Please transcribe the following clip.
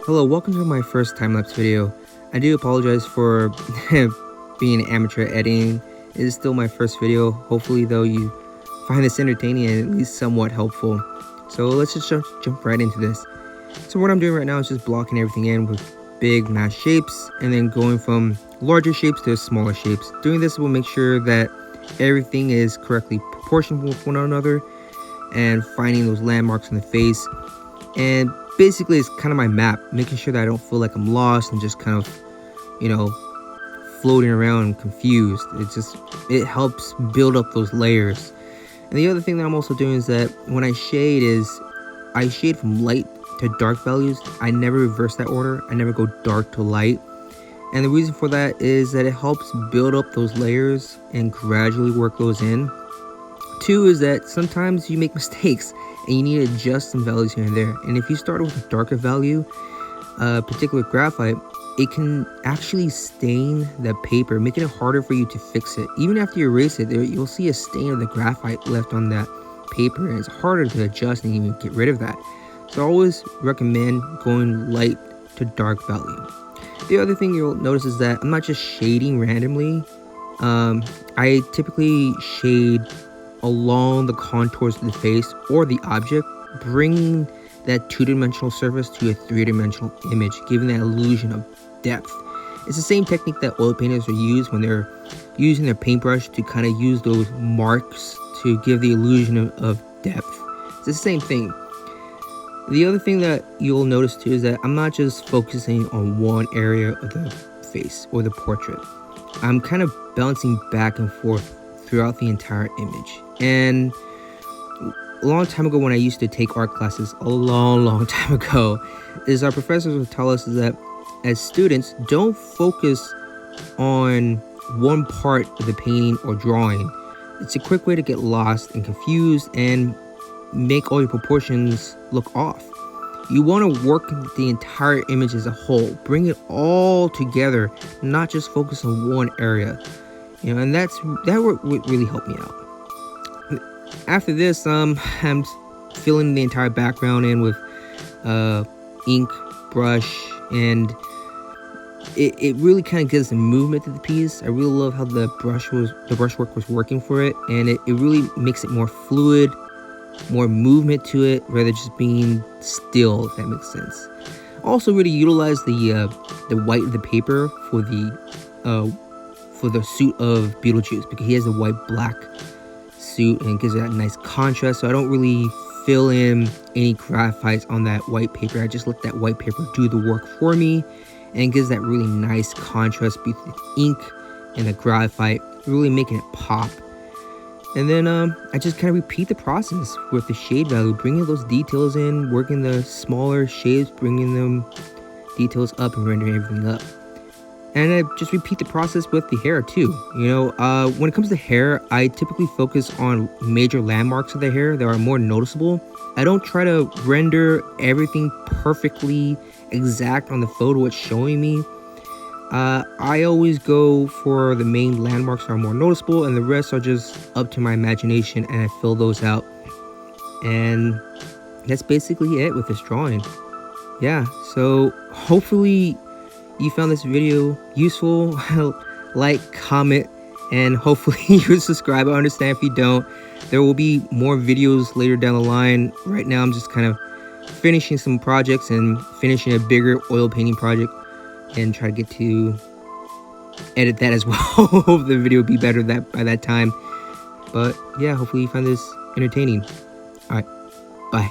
Hello, welcome to my first time-lapse video. I do apologize for being an amateur at editing. It is still my first video. Hopefully though you find this entertaining and at least somewhat helpful. So let's just jump right into this. So what I'm doing right now is just blocking everything in with big mass shapes and then going from larger shapes to smaller shapes. Doing this will make sure that everything is correctly proportioned with one another and finding those landmarks in the face. And basically it's kind of my map, making sure that I don't feel like I'm lost and just kind of, floating around and confused. It helps build up those layers. And the other thing that I'm also doing is that when I shade from light to dark values. I never reverse that order. I never go dark to light. And the reason for that is that it helps build up those layers and gradually work those in. Two is that sometimes you make mistakes and you need to adjust some values here and there. And if you start with a darker value, particularly with graphite, it can actually stain the paper, making it harder for you to fix it. Even after you erase it, you'll see a stain of the graphite left on that paper, and it's harder to adjust and even get rid of that. So I always recommend going light to dark value. The other thing you'll notice is that I'm not just shading randomly. I typically shade along the contours of the face or the object, bringing that two-dimensional surface to a three-dimensional image, giving that illusion of depth. It's the same technique that oil painters will use when they're using their paintbrush to kind of use those marks to give the illusion of depth. It's the same thing. The other thing that you'll notice too is that I'm not just focusing on one area of the face or the portrait. I'm kind of bouncing back and forth throughout the entire image. And a long time ago when I used to take art classes, a long time ago, is our professors would tell us is that as students, don't focus on one part of the painting or drawing. It's a quick way to get lost and confused and make all your proportions look off. You want to work the entire image as a whole, bring it all together, not just focus on one area. And that would really help me out. After this, I'm filling the entire background in with ink, brush, and it really kind of gives a movement to the piece. I really love how the brushwork was working for it, and it really makes it more fluid, more movement to it, rather than just being still, if that makes sense. Also, really utilize the white of the paper for the suit of Beetlejuice, because he has a white black suit and it gives it that nice contrast. So I don't really fill in any graphites on that white paper. I just let that white paper do the work for me, and it gives that really nice contrast between the ink and the graphite, really making it pop. And then I just kind of repeat the process with the shade value, bringing those details in, working the smaller shades, bringing them details up and rendering everything up. And I just repeat the process with the hair too. When it comes to hair, I typically focus on major landmarks of the hair that are more noticeable. I don't try to render everything perfectly exact on the photo it's showing me. I always go for the main landmarks that are more noticeable, and the rest are just up to my imagination, and I fill those out. And that's basically it with this drawing. Yeah, so hopefully you found this video useful. Like, comment, and hopefully you subscribe. I understand if you don't. There will be more videos later down the line. Right now I'm just kind of finishing some projects and finishing a bigger oil painting project, and try to get to edit that as well. Hope the video will be better by that time. But yeah, hopefully you find this entertaining. All right, bye.